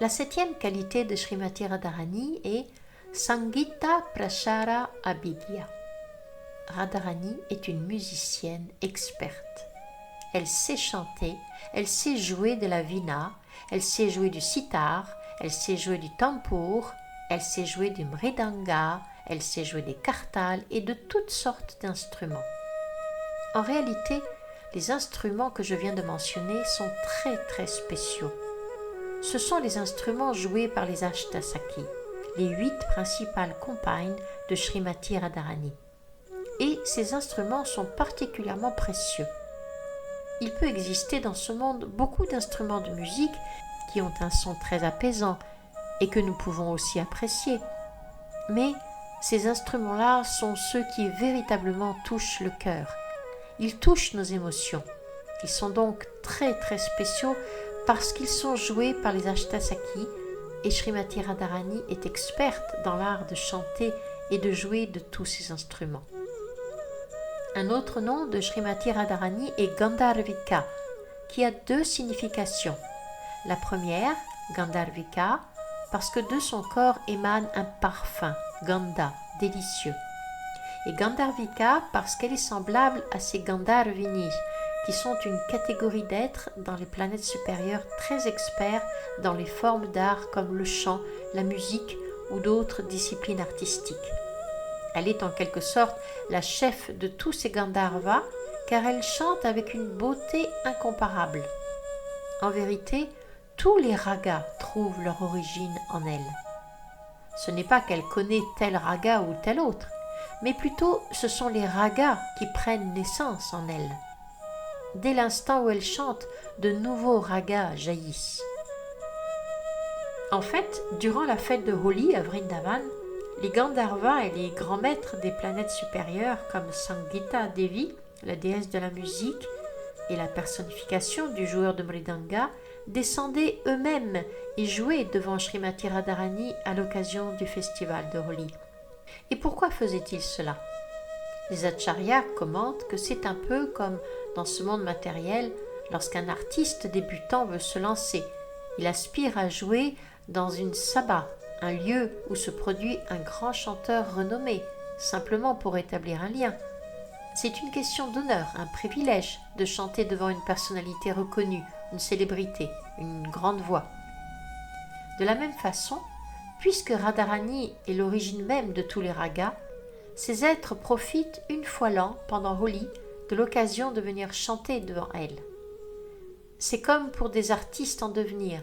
La septième qualité de Srimati Radharani est Sangita Prachara Abhidya. Radharani est une musicienne experte. Elle sait chanter, elle sait jouer de la veena, elle sait jouer du sitar, elle sait jouer du tambour, elle sait jouer du mridanga, elle sait jouer des kartals et de toutes sortes d'instruments. En réalité, les instruments que je viens de mentionner sont très spéciaux. Ce sont les instruments joués par les Ashtasaki, les 8 principales compagnes de Srimati Radharani. Et ces instruments sont particulièrement précieux. Il peut exister dans ce monde beaucoup d'instruments de musique qui ont un son très apaisant et que nous pouvons aussi apprécier. Mais ces instruments-là sont ceux qui véritablement touchent le cœur. Ils touchent nos émotions. Ils sont donc très spéciaux parce qu'ils sont joués par les Ashtasaki et Srimati Radharani est experte dans l'art de chanter et de jouer de tous ces instruments. Un autre nom de Srimati Radharani est Gandharvika, qui a 2 significations. La première, Gandharvika, parce que de son corps émane un parfum, Gandha, délicieux. Et Gandharvika parce qu'elle est semblable à ces Gandharvini, qui sont une catégorie d'êtres dans les planètes supérieures très experts dans les formes d'art comme le chant, la musique ou d'autres disciplines artistiques. Elle est en quelque sorte la chef de tous ces Gandharvas car elle chante avec une beauté incomparable. En vérité, tous les ragas trouvent leur origine en elle. Ce n'est pas qu'elle connaît tel raga ou tel autre, mais plutôt ce sont les ragas qui prennent naissance en elle. Dès l'instant où elle chante, de nouveaux ragas jaillissent. En fait, durant la fête de Holi à Vrindavan, les Gandharvas et les grands maîtres des planètes supérieures comme Sangita Devi, la déesse de la musique, et la personnification du joueur de mridanga, descendaient eux-mêmes et jouaient devant Srimati Radharani à l'occasion du festival de Holi. Et pourquoi faisaient-ils cela? Les acharyas commentent que c'est un peu comme dans ce monde matériel lorsqu'un artiste débutant veut se lancer. Il aspire à jouer dans une sabha, un lieu où se produit un grand chanteur renommé, simplement pour établir un lien. C'est une question d'honneur, un privilège de chanter devant une personnalité reconnue, une célébrité, une grande voix. De la même façon, puisque Radharani est l'origine même de tous les ragas, ces êtres profitent une fois l'an, pendant Holi, de l'occasion de venir chanter devant elle. C'est comme pour des artistes en devenir.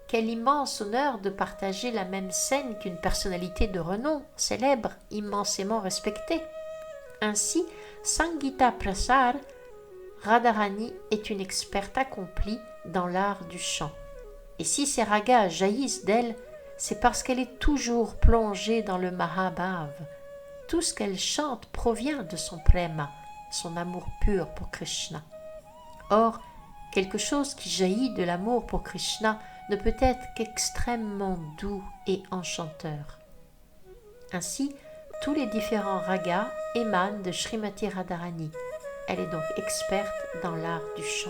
Quel immense honneur de partager la même scène qu'une personnalité de renom, célèbre, immensément respectée. Ainsi, Sangita Prasar, Radharani est une experte accomplie dans l'art du chant. Et si ces ragas jaillissent d'elle, c'est parce qu'elle est toujours plongée dans le Mahabhav. Tout ce qu'elle chante provient de son prema, son amour pur pour Krishna. Or, quelque chose qui jaillit de l'amour pour Krishna ne peut être qu'extrêmement doux et enchanteur. Ainsi, tous les différents ragas émanent de Srimati Radharani. Elle est donc experte dans l'art du chant.